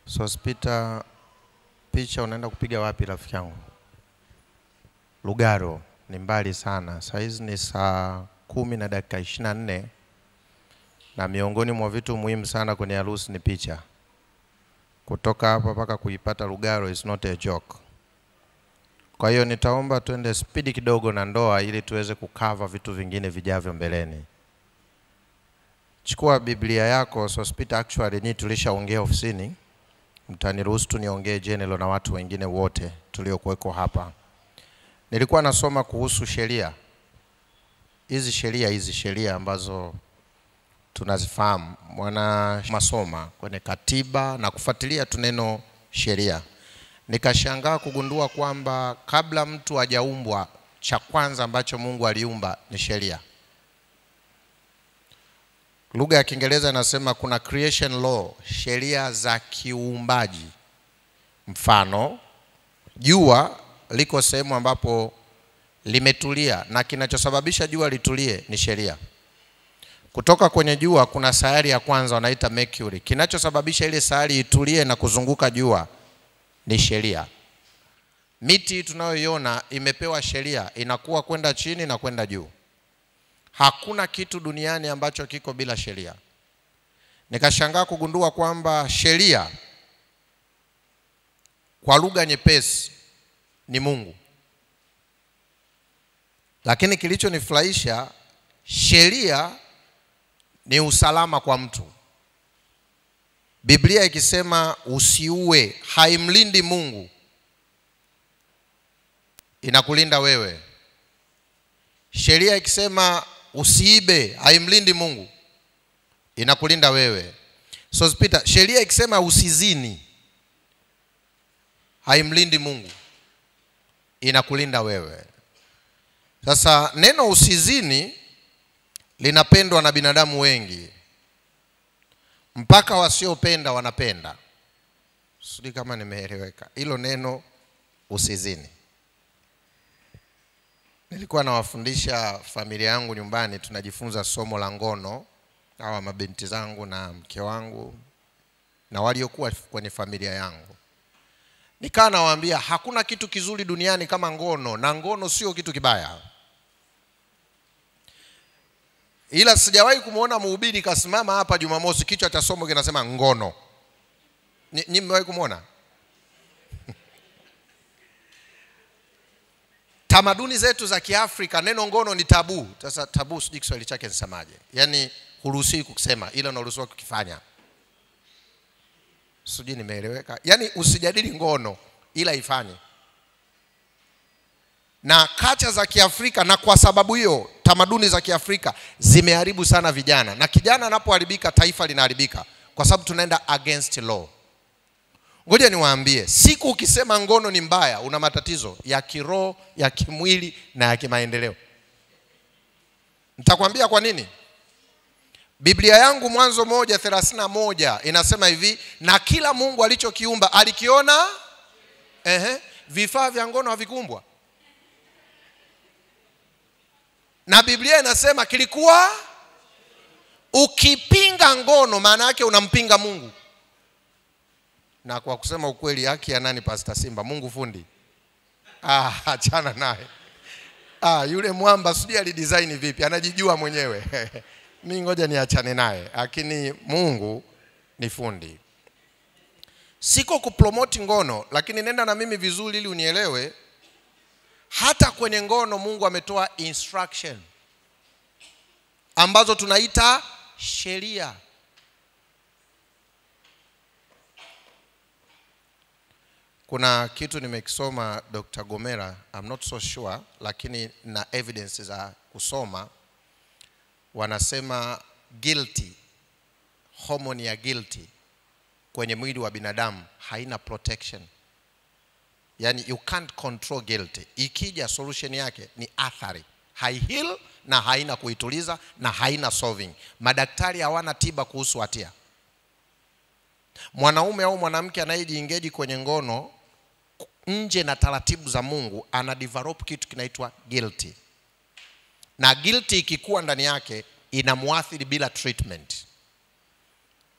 Sospita, picha unaenda kupiga wapi rafiki yangu? Lugaro, ni mbali sana. Saizi ni saa 10:24 na miongoni mwa vitu muhimu sana kwenye harusi ni picha. Kutoka hapa mpaka kuipata Lugaro is not a joke. Kwa hiyo nitaomba tuende speed kidogo na ndoa ili tuweze kukava vitu vingine vijavyo mbeleni. Chukua Biblia yako. Sospita, actually ni tulishaongea ofisini. Mtaniruhusu tu niongee general na watu wengine wote tuliokuweko hapa. Nilikuwa nasoma kuhusu sheria. Hizi sheria ambazo tunazifahamu. Mwana masoma kwenye katiba na kufuatilia tu neno sheria. Nikashangaa kugundua kwamba kabla mtu hajaumbwa, cha kwanza ambacho Mungu aliumba ni sheria. Lugha ya Kiingereza inasema kuna creation law, sheria za kiuumbaji. Mfano, jua liko sehemu ambapo limetulia na kinachosababisha jua litulie ni sheria. Kutoka kwenye jua kuna sayari ya kwanza wanaita Mercury. Kinachosababisha ile sayari itulie na kuzunguka jua ni sheria. Miti tunayoiona imepewa sheria, inakuwa kwenda chini na kwenda juu. Hakuna kitu duniani ambacho kiko bila sheria. Nikashangaa kugundua kwamba sheria kwa lugha nyepesi ni Mungu. Lakini kilichonifurahisha, sheria ni usalama kwa mtu. Biblia ikisema usiue, haimlindi Mungu, inakulinda wewe. Sheria ikisema usiibe, haimlindi Mungu, inakulinda wewe. Sospita, sheria ikisema usizini, haimlindi Mungu, inakulinda wewe. Sasa neno usizini linapendwa na binadamu wengi. Mpaka wasiopenda wanapenda. Sijui kama nimeeleweka. Hilo neno usizini. Nilikuwa nawafundisha familia yangu nyumbani, tunajifunza somo la ngono. Hawa mabinti zangu na mke wangu na waliokuwa kwenye familia yangu. Nikaa nawaambia hakuna kitu kizuri duniani kama ngono, na ngono sio kitu kibaya. Ila sijawahi kumuona mhubiri kasimama hapa Jumamosi kichwa cha somo kinasema ngono. Nyinyi mmewahi kumuona? Tamaduni zetu za Kiafrika neno ngono ni tabu. Sasa tabu sijui Kiswahili chake nisemaje. Yaani huruhusiwi kusema, ila unaruhusiwa kukifanya. Sijui nimeeleweka. Yaani usijadili ngono ila ifanye. Na kacha za Kiafrika, na kwa sababu hiyo tamaduni za Kiafrika zimeharibu sana vijana. Na kijana anapoharibika taifa linaharibika, kwa sababu tunaenda against law. Ngoja niwaambie, siku ukisema ngono ni mbaya, una matatizo ya kiroho, ya kimwili na ya kimaendeleo. Nitakwambia kwa nini. Biblia yangu Mwanzo 1:31 inasema hivi, na kila Mungu alichokiumba alikiona vifaa vya ngono havikuumbwa. Na Biblia inasema kilikuwa. Ukipinga ngono maana yake unampinga Mungu. Na kwa kusema ukweli, haki ya nani Pastor Simba? Mungu fundi. Achana naye. Yule mwamba sijui alidesign vipi, anajijua mwenyewe. Mimi ngoja niachane naye, lakini Mungu ni fundi. Siko kupromote ngono, lakini nenda na mimi vizuri ili unielewe. Hata kwenye ngono Mungu ametoa instruction ambazo tunaita sheria. Kuna kitu nimekisoma Dr. Gomera, I'm not so sure, lakini na evidence za kusoma. Wanasema guilty, hormone ya guilty kwenye mwili wa binadamu haina protection. Yani you can't control guilty. Ikija solution yake ni athari. Hai heal na haina kuituliza na haina solving. Madaktari hawana tiba kuhusu hatia. Mwanaume au mwanamke anayejiengage kwenye ngono nje na taratibu za Mungu ana develop kitu kinaitwa guilty. Na guilty ikikuwa ndani yake inamuathiri bila treatment.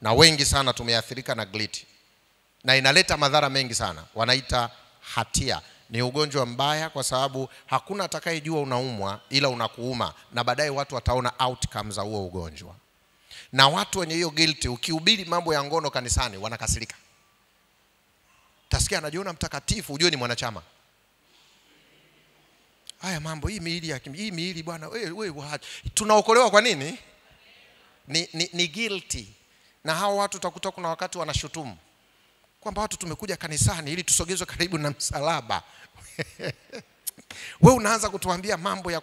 Na wengi sana tumeathirika na guilty. na inaleta madhara mengi sana. Wanaita hatia. Ni ugonjwa mbaya kwa sababu hakuna atakayejua unaumwa ila unakuuma, na baadaye watu wataona outcomes za huo ugonjwa. Na watu wenye hiyo guilty, ukihubiri mambo ya ngono kanisani wanakasirika. Tasikia anajiona mtakatifu, ujue ni mwanachama. Haya mambo, hii miili bwana, wewe tunaokolewa kwa nini? Ni guilty. Na hao watu utakuta kuna wakati wanashutumu kwamba watu tumekuja kanisani ili tusogezwe karibu na msalaba. Wewe unaanza kutuambia mambo ya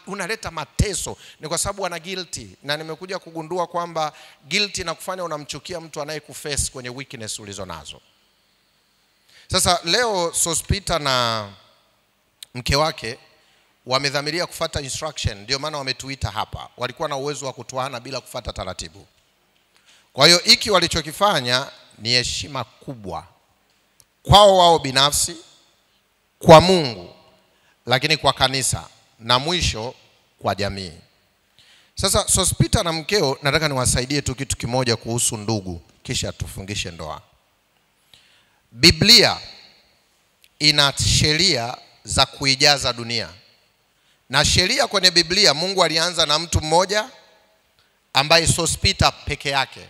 unaleta mateso. Ni kwa sababu wana guilty. Na nimekuja kugundua kwamba guilty na kufanya unamchukia mtu anayekuface kwenye weakness ulizonazo. Sasa leo Sospita na mke wake wamedhamiria kufuata instruction, ndio maana wametuita hapa. Walikuwa na uwezo wa kutuana bila kufuata taratibu. Kwa hiyo hiki walichokifanya ni heshima kubwa kwao wao binafsi, kwa Mungu, lakini kwa kanisa, na mwisho kwa jamii. Sasa Sospita na mkeo nataka niwasaidie tu kitu kimoja kuhusu ndugu, kisha tufungishe ndoa. Biblia ina sheria za kuijaza dunia. Na sheria kwenye Biblia Mungu alianza na mtu mmoja ambaye Sospita peke yake.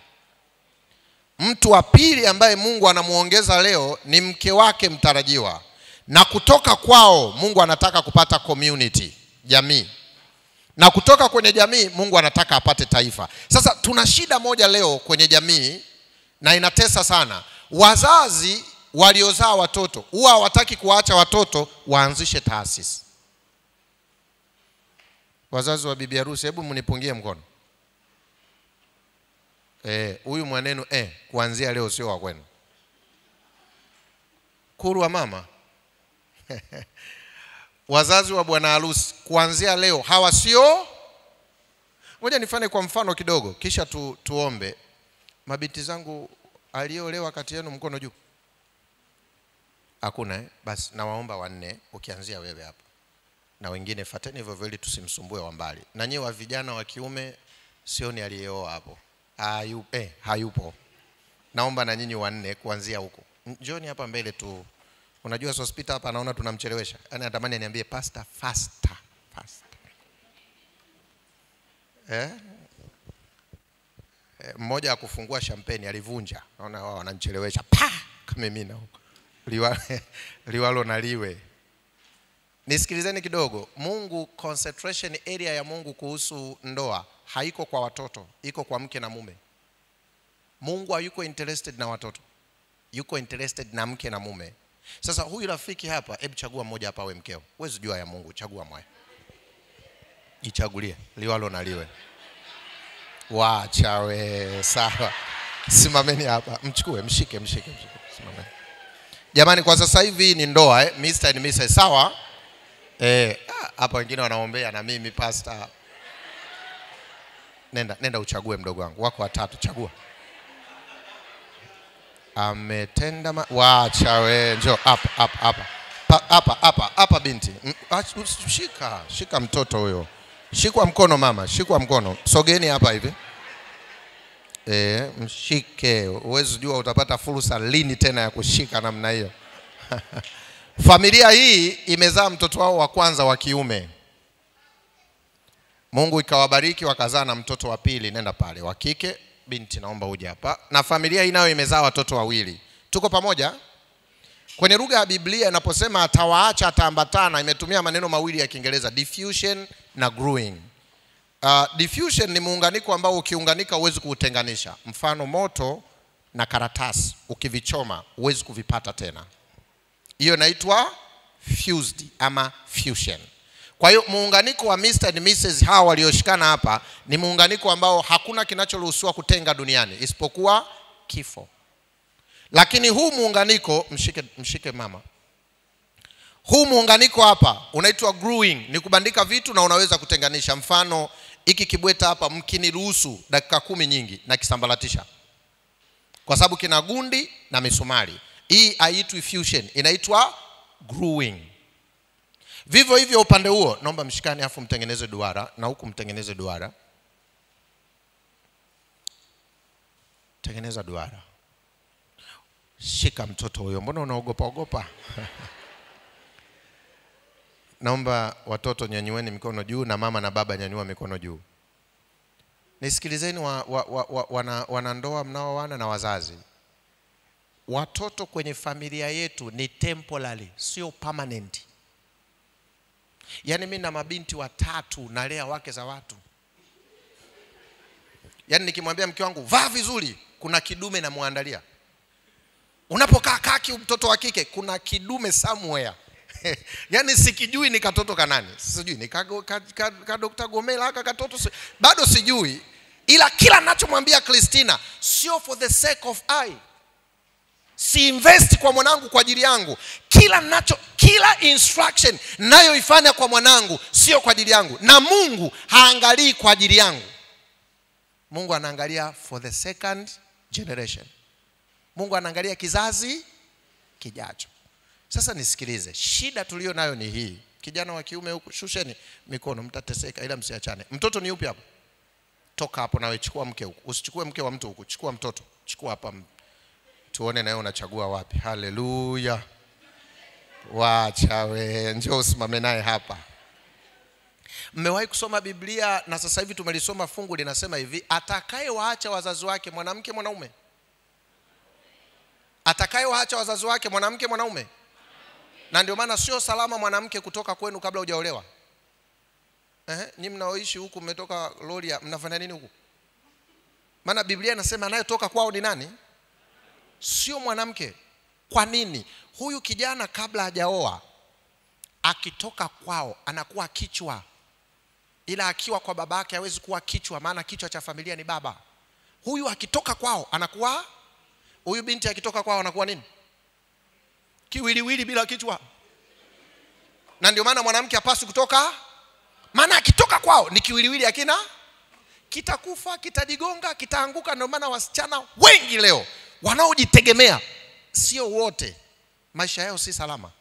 Mtu wa pili ambaye Mungu anamuongeza leo ni mke wake mtarajiwa. Na kutoka kwao Mungu anataka kupata community, jamii. Na kutoka kwenye jamii Mungu anataka apate taifa. Sasa tuna shida moja leo kwenye jamii na inatesa sana. Wazazi waliozaa watoto huwa hawataki kuacha watoto waanzishe taasisi. Wazazi wa bibi harusi, hebu mnipungie mkono. Huyu mwanenu kuanzia leo sio wa kwenu. Kuru wa mama. Wazazi wa bwana harusi, kuanzia leo hawa sio. Ngoja nifanye kwa mfano kidogo kisha tuombe. Mabinti zangu aliolewa kati yenu mkono juu. Hakuna basi nawaomba wanne ukianzia wewe hapa. Na wengine fateni hivyo ili tusimsumbue wa mbali. Na nyewe wa vijana wa kiume sioni aliyeoa hapo. Hayupo. Naomba na nyinyi wanne kuanzia huko. Njoni hapa mbele tu. Unajua Sospita hapa naona tunamchelewesha. Yaani natamani aniambie pastor faster. Mmoja akufungua champagne alivunja. Naona wao wananichelewesha. Kama mimi na huko. Liwalo na liwe. Nisikilizeni kidogo. Mungu, concentration area ya Mungu kuhusu ndoa haiko kwa watoto, iko kwa mke na mume. Mungu hayuko interested na watoto, yuko interested na mke na mume. Sasa huyu rafiki hapa, hebu chagua mmoja hapa awe mkeo. Wewe jua ya Mungu, chagua mmoja. Jichagulie liwalo na liwe. Wacha we, sawa. Simameni hapa, mchukue, mshike. Simameni. Jamani, kwa sasa hivi ni ndoa Mr. and Mrs. sawa? Hapa wengine wanaombea na mimi pastor. Nenda uchague mdogo wangu. Wako watatu, chagua. Ametenda wacha we, njoo hapa binti. Shika mtoto huyo. Shikwa mkono mama, shikwa mkono. Sogeni hapa hivi. Mshike. Uwezi jua utapata fursa lini tena ya kushika namna hiyo. Familia hii imezaa mtoto wao wa kwanza wa kiume. Mungu ikawabariki wakazaa na mtoto wa pili, nenda pale, wa kike. Binti naomba uje hapa. Na familia hii nayo imezaa watoto wawili. Tuko pamoja? Kwenye lugha ya Biblia inaposema atawaacha ataambatana, imetumia maneno mawili ya Kiingereza, diffusion na growing. Diffusion ni muunganiko ambao ukiunganika huwezi kuutenganisha. Mfano moto na karatasi ukivichoma huwezi kuvipata tena. Hiyo inaitwa fused ama fusion. Kwa hiyo muunganiko wa Mr. and Mrs. hawa walioshikana hapa ni muunganiko ambao hakuna kinachoruhusiwa kutenga duniani isipokuwa kifo. Lakini huu muunganiko, mshike mama. Huu muunganiko hapa unaitwa growing, ni kubandika vitu na unaweza kutenganisha. Mfano hiki kibweta hapa mkiniruhusu dakika 10 nyingi na kisambaratisha. Kwa sababu kina gundi na misumari. Hii haitwi fusion, inaitwa growing. Vivyo hivyo upande huo, naomba mshikane afu mtengeneze duara na huku mtengeneze duara. Tengeneza duara. Shika mtoto huyo, mbona unaogopa ogopa? Naomba watoto nyanyueni mikono juu na mama na baba nyanyua mikono juu. Nisikilizeni wanandoa mnaoana na wazazi. Watoto kwenye familia yetu ni temporary, sio permanent. Yaani mimi na mabinti 3 nalea wake za watu. Yaani nikimwambia mke wangu vaa vizuri, kuna kidume namuandalia. Unapokaa kaki mtoto wa kike, kuna kidume somewhere. Yaani sikijui ni katoto kanani. Sijui ni ka Dr. Gomela aka katoto bado sijui. Ila kila ninachomwambia Christina sio for the sake of I. Si invest kwa mwanangu kwa ajili yangu. Kila instruction ninayoifanya kwa mwanangu sio kwa ajili yangu. Na Mungu haangalii kwa ajili yangu. Mungu anaangalia for the second generation. Mungu anaangalia kizazi kijacho. Sasa nisikilize, shida tulio nayo ni hii. Kijana wa kiume huku, shusheni mikono, mtateseka ila msiachane. Mtoto ni yupi hapo? Toka hapo nawe, chukua mke huku. Usichukue mke wa mtu huku, chukua mtoto. Chukua hapa. Tuone na wewe unachagua wapi. Haleluya. Wacha we, njoo usimame naye hapa. Mmewahi kusoma Biblia na sasa hivi tumelisoma fungu linasema hivi, atakayewaacha wazazi wake mwanamke mwanaume. Atakayewaacha wazazi wake mwanamke mwanaume. Na ndio maana sio salama mwanamke kutoka kwenu kabla hujaolewa. Nyinyi mnaoishi huku mmetoka Loria, mnafanya nini huku? Maana Biblia inasema anayetoka kwao ni nani? Sio mwanamke. Kwa nini? Huyu kijana kabla hajaoa akitoka kwao anakuwa kichwa. Ila akiwa kwa babake hawezi kuwa kichwa, maana kichwa cha familia ni baba. Huyu akitoka kwao anakuwa, huyu binti akitoka kwao anakuwa nini? Kiwiliwili bila kichwa. Na ndio maana mwanamke hapaswi kutoka, maana akitoka kwao ni kiwiliwili, akina kitakufa, kitajigonga, kitaanguka. Ndio maana wasichana wengi leo wanaojitegemea, sio wote maisha yao si salama.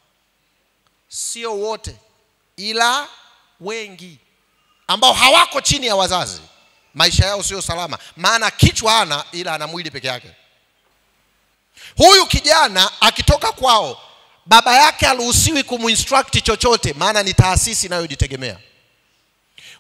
Sio wote, ila wengi ambao hawako chini ya wazazi maisha yao sio salama, maana kichwa hana ila ana mwili peke yake. Huyu kijana akitoka kwao, baba yake haruhusiwi kuminstruct chochote, maana ni taasisi inayojitegemea.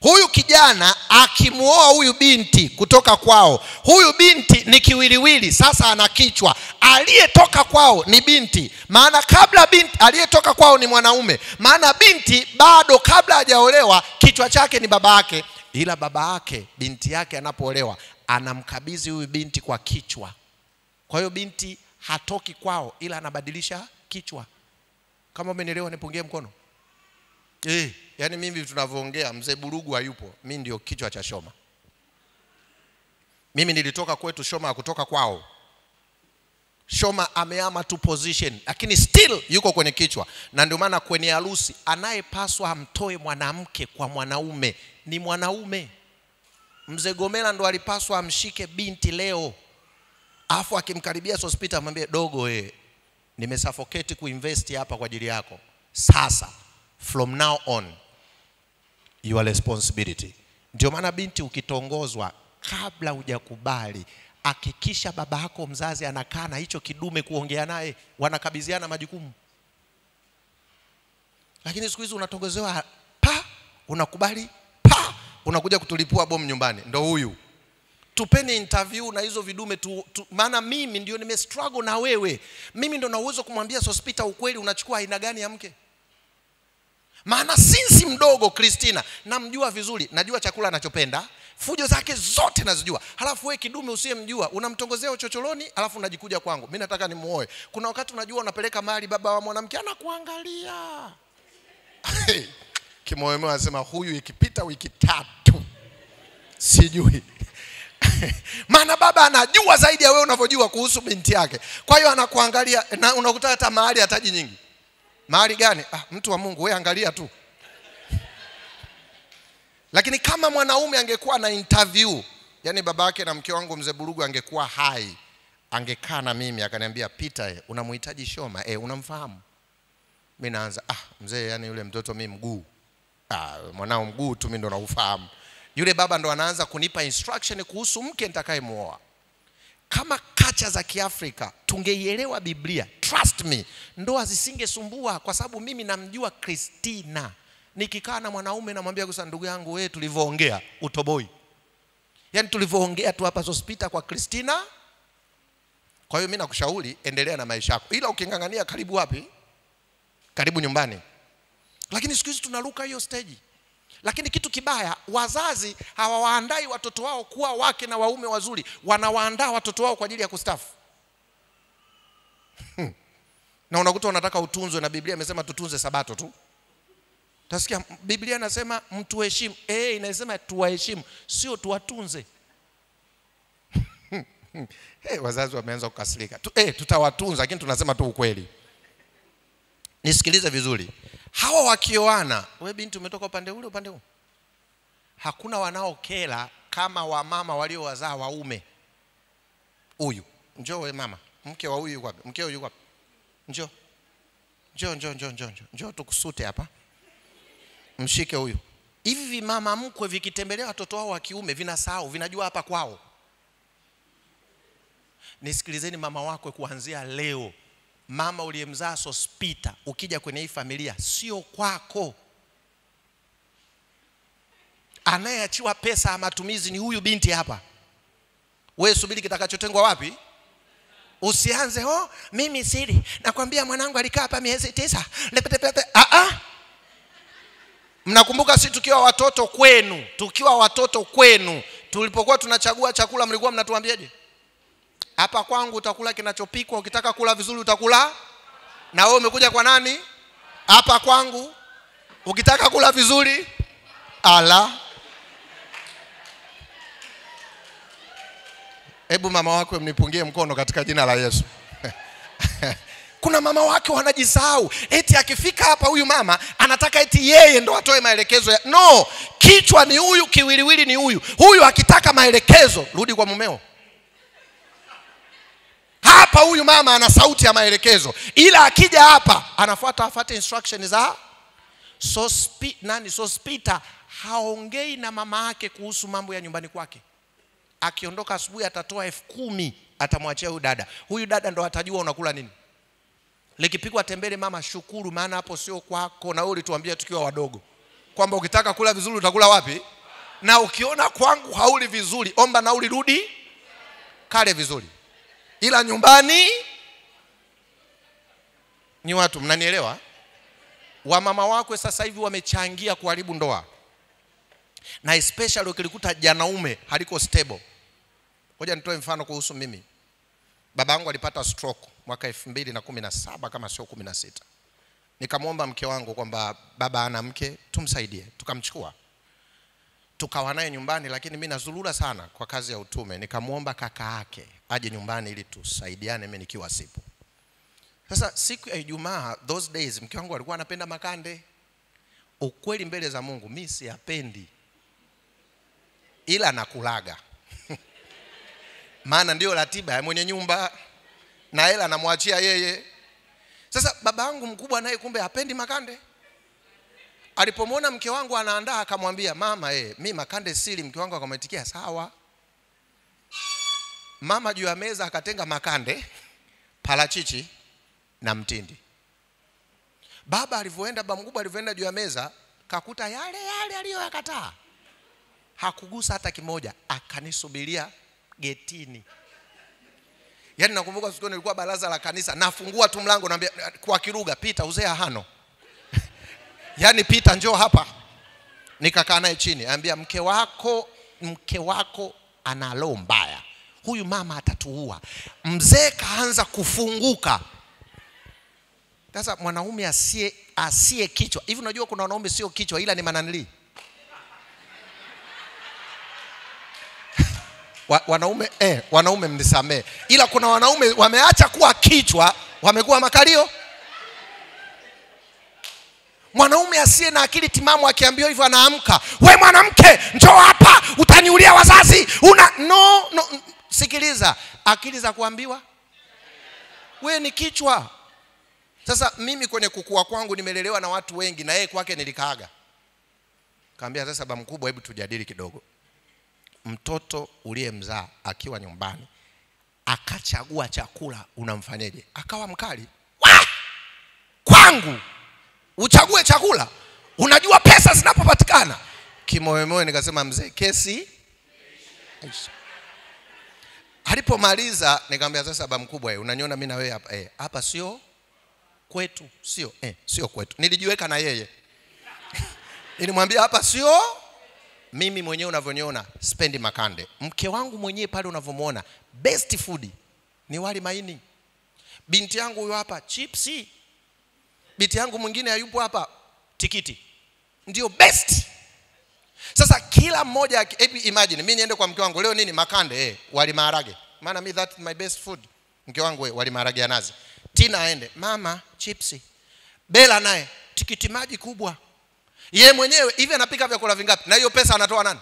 Huyu kijana akimuoa huyu binti kutoka kwao, huyu binti ni kiwiliwili, sasa ana kichwa. Aliyetoka kwao ni binti, maana kabla binti aliyetoka kwao ni mwanaume, maana binti bado kabla hajaolewa kichwa chake ni baba yake. Ila baba yake binti yake anapoolewa anamkabidhi huyu binti kwa kichwa. Kwa hiyo binti hatoki kwao ila anabadilisha kichwa. Kama umenielewa nipungie mkono. Yani mimi tunavyoongea mzee Burugu hayupo, mimi ndio kichwa cha Shoma. Mimi nilitoka kwetu, Shoma kutoka kwao. Shoma amehama tu position, lakini still yuko kwenye kichwa. Na ndio maana kwenye harusi anayepaswa amtoe mwanamke kwa mwanaume ni mwanaume. Mzee Gomela ndo alipaswa amshike binti leo, afu akimkaribia hospitali amwambie, dogo nimesuffocate kuinvest hapa kwa ajili yako. Sasa from now on your responsibility. Ndio maana binti ukitongozwa, kabla hujakubali hakikisha baba yako mzazi anakaa na hicho kidume kuongea naye, wanakabidhiana majukumu. Lakini siku hizi unatongozewa unakubali unakuja kutulipua bomu nyumbani. Ndio huyu. Tupeni interview na hizo vidume maana mimi ndio nimestruggle na wewe. Mimi ndio na uwezo kumwambia hospitali ukweli, unachukua aina gani ya mke. Maana sinsi mdogo Christina namjua vizuri, najua chakula anachopenda, fujo zake zote nazijua. Halafu wewe kidume usiyemjua unamtongozea uchocholoni, halafu unajikuja kwangu, mimi nataka nimuoe. Kuna wakati unajua unapeleka mali, baba wa mwanamke anakuangalia. Kimoyo anasema huyu ikipita wiki 3 sijui. Maana baba anajua zaidi ya wewe unavyojua kuhusu binti yake. Kwa hiyo anakuangalia na unakuta hata mahali hataji nyingi. Mahali gani? Mtu wa Mungu, wewe angalia tu. Lakini kama mwanaume angekuwa na interview, yani baba yake na mke wangu mzee Burugu angekuwa hai, angekaa na mimi akaniambia, Peter unamhitaji Shoma, unamfahamu? Mimi naanza, mzee yani yule mtoto mimi mguu. Mwanao mguu tu mimi ndo naufahamu. Yule baba ndo anaanza kunipa instruction kuhusu mke nitakayemuoa. kama kacha za Kiafrika tungeielewa Biblia, trust me, ndoa zisingesumbua. Kwa sababu mimi namjua Christina. Nikikaa na mwanaume namwambia kwa ndugu yangu, wewe tulivyoongea utoboi. Yaani tulivyoongea tu hapa hospitali kwa Christina. Kwa hiyo mimi nakushauri endelea na maisha yako. Ila ukingangania karibu wapi? Karibu nyumbani. Lakini siku hizi tunaruka hiyo stage. Lakini kitu kibaya, wazazi hawawaandai watoto wao kuwa wake na waume wazuri. Wanawaandaa watoto wao kwa ajili ya kustafu. Na unakuta wanataka utunzwe, na Biblia imesema tutunze Sabato tu. Tasikia Biblia inasema mtu heshimu. Inasema tuwaheshimu, sio tuwatunze. Wazazi wameanza kukasirika. Tutawatunza, lakini tunasema tu ukweli. Nisikilize vizuri. Hawa wakioana, wewe binti umetoka upande ule upande huu, hakuna wanaokela kama wamama waliowazaa waume. Huyu njoo wewe mama, mke wa huyu yuko wapi? Mke huyu yuko wapi? Njoo tukusute hapa. Mshike huyu. Hivi mama mkwe vikitembelea watoto wao wa kiume vinasahau, vinajua hapa kwao. Nisikilizeni mama wako kuanzia leo. Mama uliyemzaa Sospita, ukija kwenye hii familia sio kwako. Anayeachiwa pesa ya matumizi ni huyu binti hapa. Wewe subiri kitakachotengwa wapi? Usianze mimi siri nakwambia mwanangu alikaa hapa miezi 9. Mnakumbuka sisi tukiwa watoto kwenu, tulipokuwa tunachagua chakula mlikuwa mnatuambiaje? Hapa kwangu utakula kinachopikwa, ukitaka kula vizuri utakula. Na wewe umekuja kwa nani? Hapa kwangu. Ukitaka kula vizuri, Hebu mama wako mnipungie mkono katika jina la Yesu. Kuna mama wake wanajisahau. Eti akifika hapa huyu mama anataka eti yeye ndo atoe maelekezo no, kichwa ni huyu, kiwiliwili ni huyu. Huyu akitaka maelekezo, rudi kwa mumeo. Hapa huyu mama ana sauti ya maelekezo. Ila akija hapa anafuata instructions za Sospita haongei na mama yake kuhusu mambo ya nyumbani kwake. Akiondoka asubuhi atatoa 10,000 atamwachia huyu dada. Huyu dada ndo atajua unakula nini. Likipikwa tembele mama shukuru, maana hapo sio kwako. Na wewe ulituambia tukiwa wadogo kwamba ukitaka kula vizuri utakula wapi? Na ukiona kwangu hauli vizuri, omba nauli rudi kale vizuri. Ila nyumbani ni watu, mnanielewa? Wamama wako sasa hivi wamechangia kuharibu ndoa. Na especially ukilikuta janaume haliko stable. Ngoja nitoe mfano kuhusu mimi. Babangu alipata stroke mwaka 2017 kama sio 16. Nikamwomba mke wangu kwamba baba ana mke, tumsaidie. Tukamchukua. Tukawa naye nyumbani, lakini mimi nazurura sana kwa kazi ya utume. Nikamwomba kaka yake aje nyumbani ili tusaidiane mimi nikiwa sipo. Sasa siku ya Ijumaa, those days mke wangu alikuwa anapenda makande. Ukweli mbele za Mungu mimi siyapendi. Ila nakulaga. Maana ndio ratiba ya mwenye nyumba na hela anamwachia yeye. Sasa baba yangu mkubwa naye kumbe hapendi makande. Alipomwona mke wangu anaandaa akamwambia mama mimi makande sili. Mke wangu akamwitikia sawa. Mama juu ya meza akatenga makande, parachichi na mtindi. Baba mkubwa alivyoenda juu ya meza kakuta yale aliyoyakataa. Hakugusa hata kimoja, akanisubiria getini. Yaani nakumbuka siku nilikuwa baraza la kanisa, nafungua tu mlango naambia kwa Kiruga, pita uzea hano. Yaani pita njoo hapa. Nikakaa naye chini, anambia mke wako ana roho mbaya. Huyu mama atatuua. Mzee kaanza kufunguka. Sasa mwanaume asiye kichwa. Hivi unajua kuna wanaume sio kichwa ila ni mananili. Wanaume mnisamee. Ila kuna wanaume wameacha kuwa kichwa, wamekuwa makalio. Mwanaume asiye na akili timamu akiambiwa hivyo anaamka. We mwanamke, njoo hapa, utaniulia wazazi. No, sikiliza. Akili za kuambiwa we ni kichwa. Sasa mimi kwenye kukua kwangu nimelelewa na watu wengi, na yeye kwake nilikaaga. Kaambia sasa baba mkubwa, hebu tujadili kidogo. Mtoto uliyemzaa akiwa nyumbani akachagua chakula, unamfanyaje? Akawa mkali. Kwangu uchague chakula, unajua pesa zinapopatikana. Kimoyomoyo nikasema mzee, kesi Aisha. Alipomaliza nikamwambia sasa baba mkubwa, unaniona mimi na wewe hapa hapa sio kwetu, sio kwetu. Nilijiweka na yeye. Nilimwambia hapa sio mimi mwenyewe unavyoniona spendi makande. Mke wangu mwenyewe pale unavyomuona best food ni wali maini. Binti yangu huyo hapa chipsi. Binti yangu mwingine hayupo hapa tikiti. Ndio best. Sasa kila mmoja imagine mimi niende kwa mke wangu leo nini makande wali maharage. Maana me that my best food. Mke wangu wali maharage ya nazi. Tina aende mama chipsi. Bella naye tikiti maji kubwa. Yeye mwenyewe hivi anapika vyakula vingapi? Na hiyo pesa anatoa nani?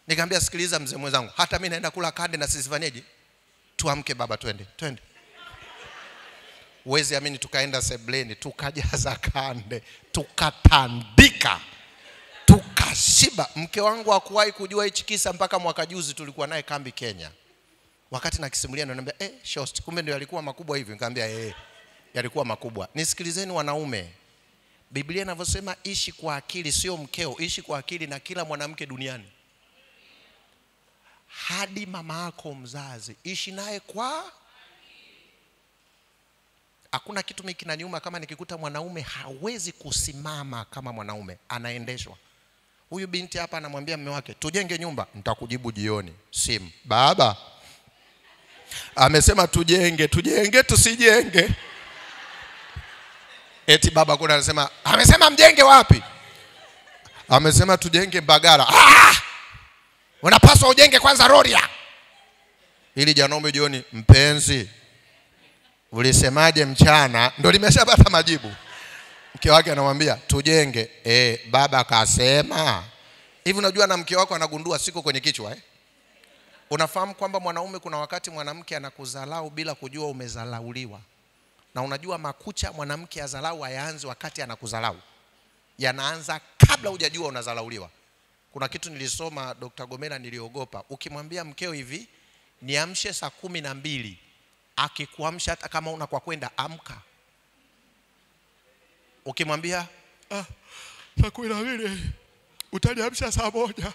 Nikamwambia sikiliza mzee mwenzangu, hata mimi naenda kula kande na sisi fanyeje? Tuamke baba twende. Uwezi amini tukaenda sebleni, tukajaza kande, tukatandika, tukashiba. Mke wangu hakuwahi kujua hichi kisa mpaka mwaka juzi tulikuwa naye kambi Kenya. Wakati nakisimulia ananiambia shost, kumbe ndio yalikuwa makubwa hivi. Nikamwambia yalikuwa makubwa. Nisikilizeni wanaume. Biblia inavyosema ishi kwa akili, sio mkeo, ishi kwa akili na kila mwanamke duniani. Hadi mama yako mzazi, ishi naye kwa hakuna kitu mimi kinaniuma kama nikikuta mwanaume hawezi kusimama kama mwanaume, anaendeshwa. Huyu binti hapa anamwambia mume wake, tujenge nyumba, nitakujibu jioni. Simu. Baba amesema tujenge tusijenge. Eti baba kuna anasema, amesema mjenge wapi? Amesema tujenge Mbagala. Unapaswa ujenge kwanza Rorya. Ili Janome jioni, mpenzi ulisemaje mchana? Ndio limeshapata majibu. Mke wake anamwambia tujenge. Baba akasema. Hivi unajua na mke wako anagundua siko kwenye kichwa Unafahamu kwamba mwanaume kuna wakati mwanamke anakuzalau bila kujua umezalauliwa. Na unajua makucha mwanamke azalau hayaanzi wakati anakuzalau. Yanaanza kabla hujajua unazalauliwa. Kuna kitu nilisoma Dr. Gomela niliogopa. Ukimwambia mkeo hivi, niamshe saa 12, akikuamsha hata kama una kwa kwenda amka. Ukimwambia saa 12 utaniamsha saa 1.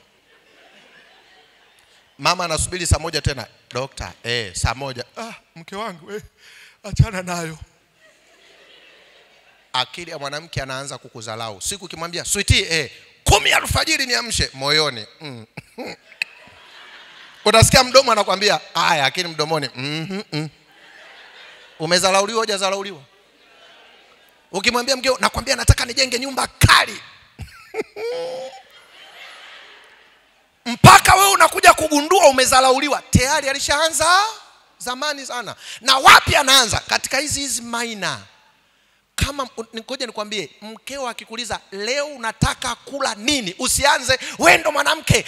Mama anasubiri saa 1 tena. Dokta, saa 1. Mke wangu achana nayo. Akili ya mwanamke anaanza kukuzalau. Siku ukimwambia sweetie 10 alfajiri niamshe, moyoni unasikia mdomo anakuambia haya, lakini mdomoni umezalauliwa hujazalauliwa. Ukimwambia mkeo nakwambia nataka nijenge nyumba kali mpaka wewe unakuja kugundua umezalauliwa, tayari alishaanza zamani sana. Na wapi anaanza? Katika hizi minor. Kama ngoja nikwambie, mkeo akikuuliza leo unataka kula nini, usianze wewe ndo mwanamke.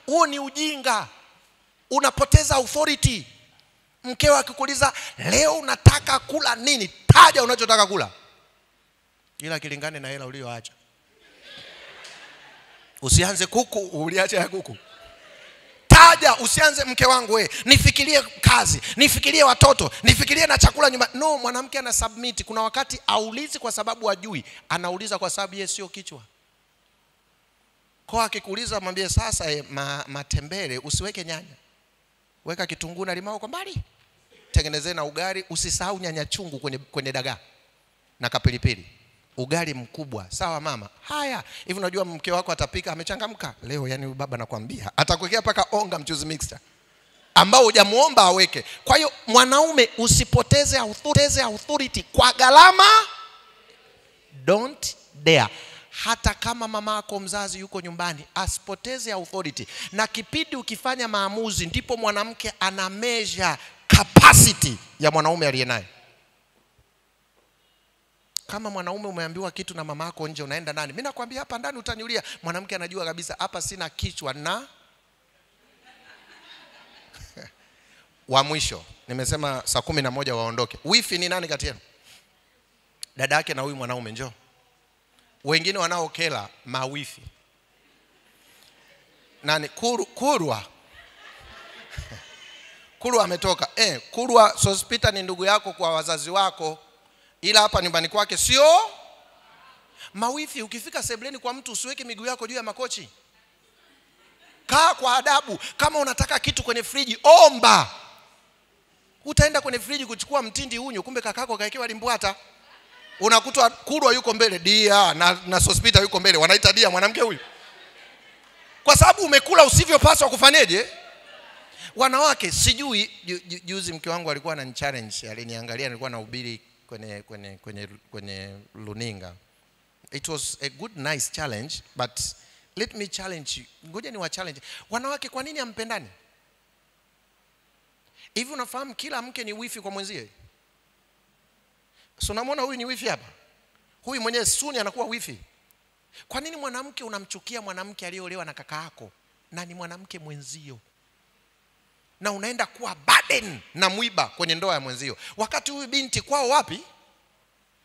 Huo ni ujinga. Unapoteza authority. Mkeo akikuuliza leo unataka kula nini, taja unachotaka kula. Ila kilingane na hela ulioacha. Usianze kuku, uliacha ya kuku. Taja, usianze mke wangu nifikirie kazi, nifikirie watoto, nifikirie na chakula nyumba. No, mwanamke ana submit. Kuna wakati aulizi kwa sababu hajui, anauliza kwa sababu yeye sio kichwa. Kwa akikuuliza mwambie sasa matembele usiweke nyanya. Weka kitunguu na limao kwa mbali. Tengenezee na ugali, usisahau nyanya chungu kwenye dagaa na kapilipili. Ugali mkubwa. Sawa mama? Haya. Hivi unajua mke wako atapika amechangamka leo, yani baba nakwambia atakuwekea paka onga mchuzi mixer ambao hujamuomba aweke. Kwa hiyo mwanaume usipoteze authority kwa gharama. Don't dare. Hata kama mama yako mzazi yuko nyumbani, asipoteze authority. Na kipindi ukifanya maamuzi ndipo mwanamke ana measure capacity ya mwanaume aliyenaye. Kama mwanaume umeambiwa kitu na mama yako nje, unaenda nani? Mimi nakwambia hapa ndani utaniulia. Mwanamke anajua kabisa hapa sina kichwa na wa mwisho. Nimesema saa 11 waondoke. Wifi ni nani kati yenu? Dada yake na huyu mwanaume njoo. Wengine wanaokela mawifi. Nani? Kurwa. Kulwa ametoka. Kulwa Sospita ni ndugu yako kwa wazazi wako, ila hapa nyumbani kwake sio. Mawifi, ukifika sebleni kwa mtu usiweke miguu yako juu ya makochi. Kaa kwa adabu. Kama unataka kitu kwenye friji, omba. Utaenda kwenye friji kuchukua mtindi unyo, kumbe kakako kaekewa limbwata. Unakuta Kulwa yuko mbele, Dia na Sospita yuko mbele. Wanaita Dia mwanamke huyu. Kwa sababu umekula usivyopaswa kufanyeje? Wanawake, sijui juzi mke wangu alikuwa ananichallenge, aliniangalia nilikuwa nahubiri kwenye luninga. It was a good nice challenge, but let me challenge you. Ngoja ni wa challenge. Wanawake, kwa nini hampendani? Hivi unafahamu kila mke ni wifi kwa mwenzie? So unamwona huyu ni wifi hapa. Huyu mwenyewe suni anakuwa wifi. Kwa nini mwanamke unamchukia mwanamke aliyeolewa na kaka yako na ni mwanamke mwenzio? Na unaenda kuwa burden na mwiba kwenye ndoa ya mwenzio. Wakati huyu binti kwao wapi?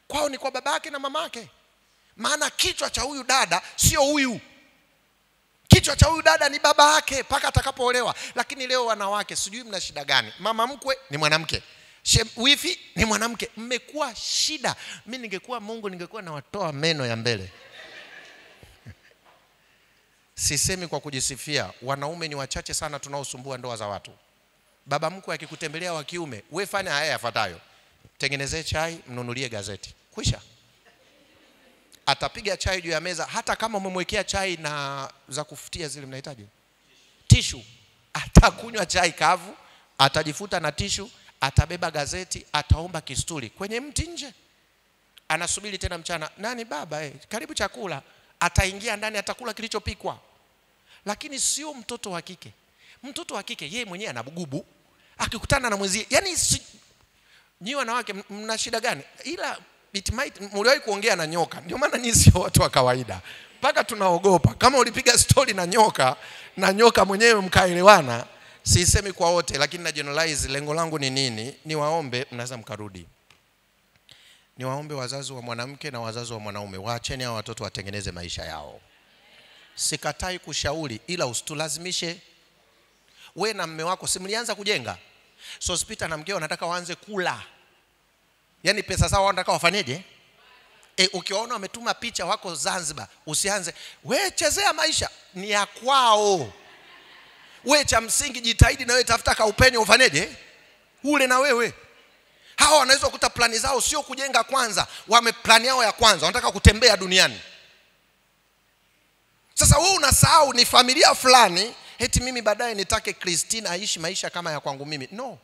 Kwao ni kwa babake na mamake. Maana kichwa cha huyu dada sio huyu. Kichwa cha huyu dada ni baba yake mpaka atakapoolewa. Lakini leo wanawake, sijui mna shida gani? Mama mkwe ni mwanamke, wifi ni mwanamke. Mmekuwa shida. Mimi ningekuwa Mungu ningekuwa nawatoa meno ya mbele. Sisemi kwa kujisifia, wanaume ni wachache sana tunaosumbua ndoa za watu. Baba mkwe akikutembelea wa kiume, wewe fanya haya yafuatayo: tengenezee chai, mnunulie gazeti. Kwisha. Atapiga chai juu ya meza, hata kama umemwekea chai na za kufutia zile mnahitaji tishu, atakunywa chai kavu, atajifuta na tishu, atabeba gazeti, ataomba kisturi kwenye mti nje. Anasubiri tena mchana, nani baba, karibu chakula. Ataingia ndani, atakula kilichopikwa. Lakini sio mtoto wa kike. Mtoto wa kike yeye mwenyewe anabugubu, akikutana na mwenzie. Yaani nyinyi wanawake mna shida gani? Ila mliwahi kuongea na nyoka. Ndio maana nyinyi sio watu wa kawaida. Mpaka tunaogopa. Kama ulipiga story na nyoka mwenyewe mkaelewana, sisemi kwa wote lakini na generalize. Lengo langu ni nini? Niwaombe, mnaweza mkarudi. Niwaombe wazazi wa mwanamke na wazazi wa mwanaume, waacheni hao watoto watengeneze maisha yao. Sikatai kushauri, ila usitulazimishe. Wewe na mume wako simlianza kujenga. Sospita na mkeo wanataka waanze kula. Yaani pesa zao wanataka wafanyeje? Ukiona wametuma picha wako Zanzibar, usianze wewe chezea maisha, ni ya kwao. Wewe cha msingi jitahidi na wewe tafuta kaupenyo ufanyeje? Ule na wewe. Hao wanaweza kukuta plani zao sio kujenga kwanza, wameplani yao ya kwanza wanataka kutembea duniani. Sasa wewe unasahau ni familia fulani, eti mimi baadaye nitake Christina aishi maisha kama ya kwangu mimi. No.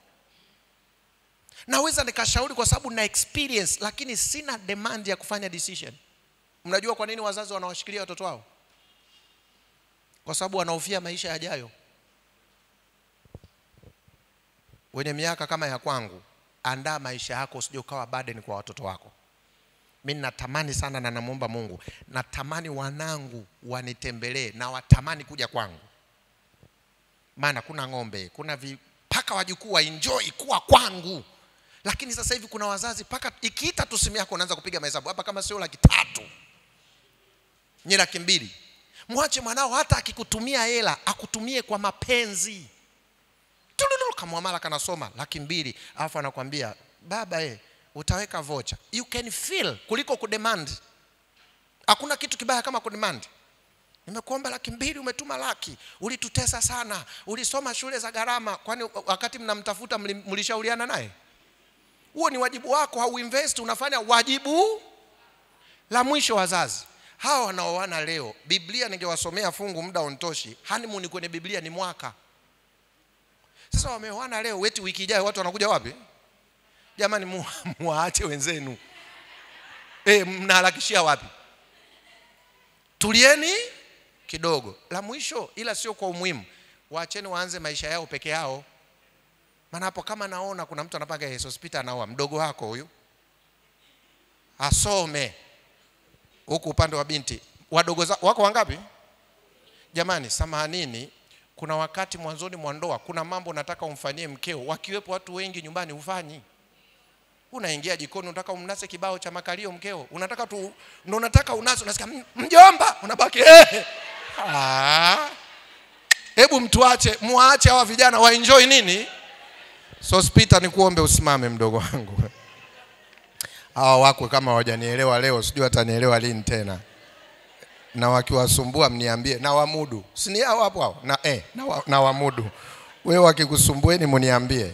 Naweza nikashauri kwa sababu na experience, lakini sina demand ya kufanya decision. Mnajua kwa nini wazazi wanawashikilia watoto wao? Kwa sababu wanahofia maisha yajayo. Wenye miaka kama ya kwangu, andaa maisha yako usije ukawa burden kwa watoto wako. Mimi natamani sana na namuomba Mungu, natamani wanangu wanitembelee na watamani kuja kwangu. Maana kuna ng'ombe, kuna paka wajukuu wa enjoy kuwa kwangu. Lakini sasa hivi kuna wazazi paka ikiita tu simu yako unaanza kupiga mahesabu. Hapa kama sio 300,000, ni 200,000. Mwache mwanao hata akikutumia hela, akutumie kwa mapenzi. Tululu kama mara kanasoma 200,000, alafu anakuambia baba utaweka vocha. You can feel kuliko kudemand. Hakuna kitu kibaya kama kudemand. Nimekuomba 200,000 umetuma 100,000. Ulitutesa sana. Ulisoma shule za gharama. Kwani wakati mnamtafuta mlishauriana naye? Huo ni wajibu wako, hauinvest, unafanya wajibu. La mwisho wazazi, hao wanaoana leo, Biblia ningewasomea fungu muda ontoshi. Honeymoon kwenye Biblia ni mwaka. Sasa wameoana leo, wiki ijayo watu wanakuja wapi? Jamani muache wenzenu. Mnaharakishia wapi? Tulieni kidogo. La mwisho, ila sio kwa umuhimu, waacheni waanze maisha yao peke yao. Maana hapo kama naona kuna mtu anapanga hospitali anaoa mdogo wako huyu, asome huku upande wa binti. Wadogo wako wangapi? Jamani, samahanini, kuna wakati mwanzoni mwa ndoa kuna mambo nataka umfanyie mkeo, wakiwepo watu wengi nyumbani ufanyi. Unaingia jikoni unataka umnase kibao cha makalio mkeo, unataka tu ndio unataka unaso, unasikia mjomba, unabaki hebu muache hawa vijana waenjoy nini? Sospita, nikuombe usimame mdogo wangu. Hawa wako kama hawajanielewa leo, sijui watanielewa lini tena. Na wakiwasumbua mniambie, na wamudu. Si ni hao hapo? Na wamudu. Wewe wakikusumbueni mniambie.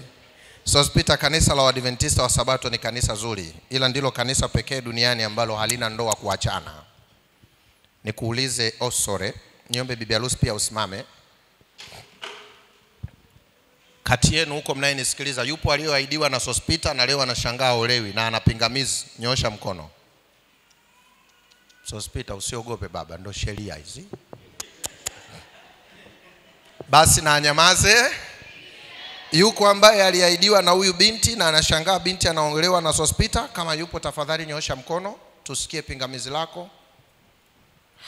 Sospita, kanisa la Waadventista wa Sabato ni kanisa zuri, ila ndilo kanisa pekee duniani ambalo halina ndoa kuachana. Nikuulize Osore, niombe bibi harusi pia usimame. Kati yenu huko mnayenisikiliza, yupo aliyoahidiwa na Sospita na leo anashangaa olewi na anapingamizi? Nyosha mkono. Sospita, usiogope baba, ndo sheria hizi. Basi na anyamaze. Yuko ambaye aliahidiwa na huyu binti na anashangaa binti anaongolewa na Sospita? Kama yupo, tafadhali nyosha mkono tusikie pingamizi lako.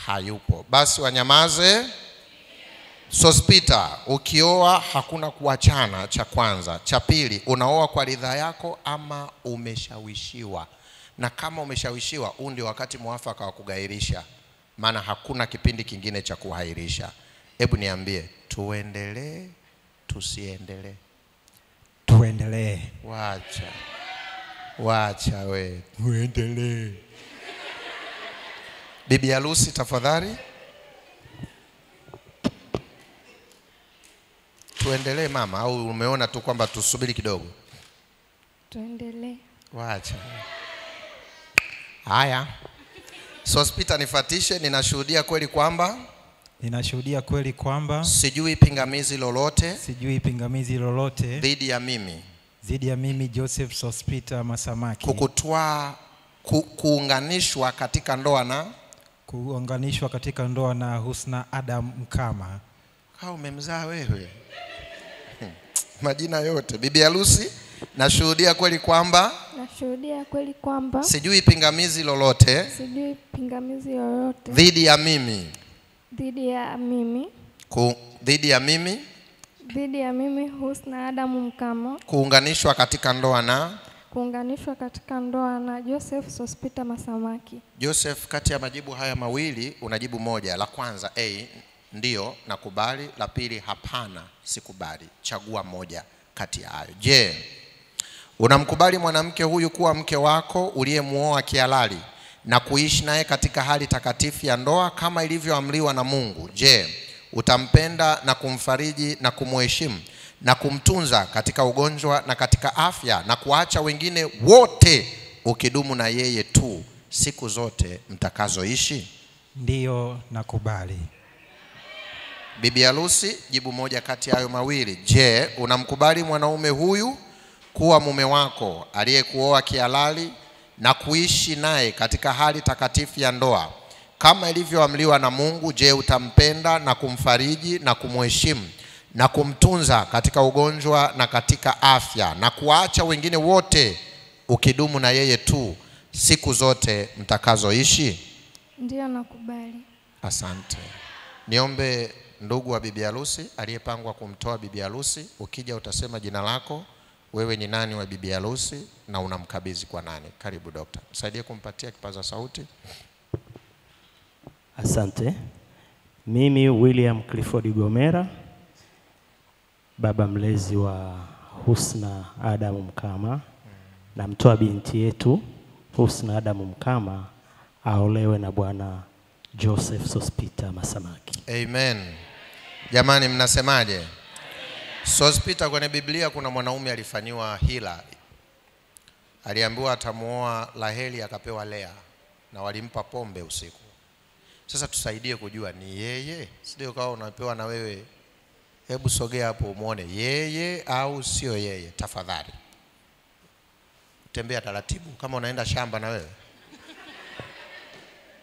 Hayupo. Basi wanyamaze. Sospita, ukioa hakuna kuachana, cha kwanza. Cha pili, unaoa kwa ridhaa yako ama umeshawishiwa? Na kama umeshawishiwa, huu ndio wakati mwafaka wa kugairisha, maana hakuna kipindi kingine cha kuhairisha. Hebu niambie, tuendelee tusiendelee? Tuendelee. Wacha we. Tuendelee. Bibi harusi tafadhali. Tuendelee mama, au umeona tu kwamba tusubiri kidogo? Tuendelee. Wacha. Haya. Sospita, nifatishe. Ninashuhudia kweli kwamba sijui pingamizi lolote dhidi ya mimi Joseph Sospita Masamaki kuunganishwa katika ndoa na Husna Adam Mkama. Umemzaa wewe? Majina yote. Bibi harusi, nashuhudia kweli kwamba sijui pingamizi lolote dhidi ya mimi Husna Adam Mkama kuunganishwa katika ndoa na Joseph Sospita Masamaki. Joseph, kati ya majibu haya mawili unajibu moja. La kwanza ndio nakubali, la pili hapana sikubali. Chagua moja kati ya hayo. Je, unamkubali mwanamke huyu kuwa mke wako uliyemuoa kihalali na kuishi naye katika hali takatifu ya ndoa kama ilivyoamriwa na Mungu? Je, utampenda na kumfariji na kumheshimu na kumtunza katika ugonjwa na katika afya na kuacha wengine wote ukidumu na yeye tu siku zote mtakazoishi? Ndiyo, nakubali. Bibi harusi, jibu moja kati ya hayo mawili. Je, unamkubali mwanaume huyu kuwa mume wako aliyekuoa kihalali na kuishi naye katika hali takatifu ya ndoa kama ilivyoamriwa na Mungu? Je, utampenda na kumfariji na kumheshimu na kumtunza katika ugonjwa na katika afya na kuacha wengine wote ukidumu na yeye tu siku zote mtakazoishi? Ndiyo, nakubali. Asante. Niombe ndugu wa bibi harusi aliyepangwa kumtoa bibi harusi, ukija utasema jina lako, wewe ni nani wa bibi harusi na unamkabidhi kwa nani. Karibu dokta, msaidie kumpatia kipaza sauti. Asante. Mimi William Clifford Gomera, baba mlezi wa Husna Adam Mkama, na mtoa binti yetu Husna Adam Mkama aolewe na bwana Joseph Sospita Masamaki. Amen. Jamani, mnasemaje? Sospita, kwenye Biblia kuna mwanaume alifanywa hila. Aliambiwa atamuoa Raheli akapewa Lea na walimpa pombe usiku. Sasa tusaidie kujua ni yeye, sio kama unapewa na wewe. Hebu sogea hapo umuone yeye au sio yeye tafadhali. Tembea taratibu kama unaenda shamba na wewe.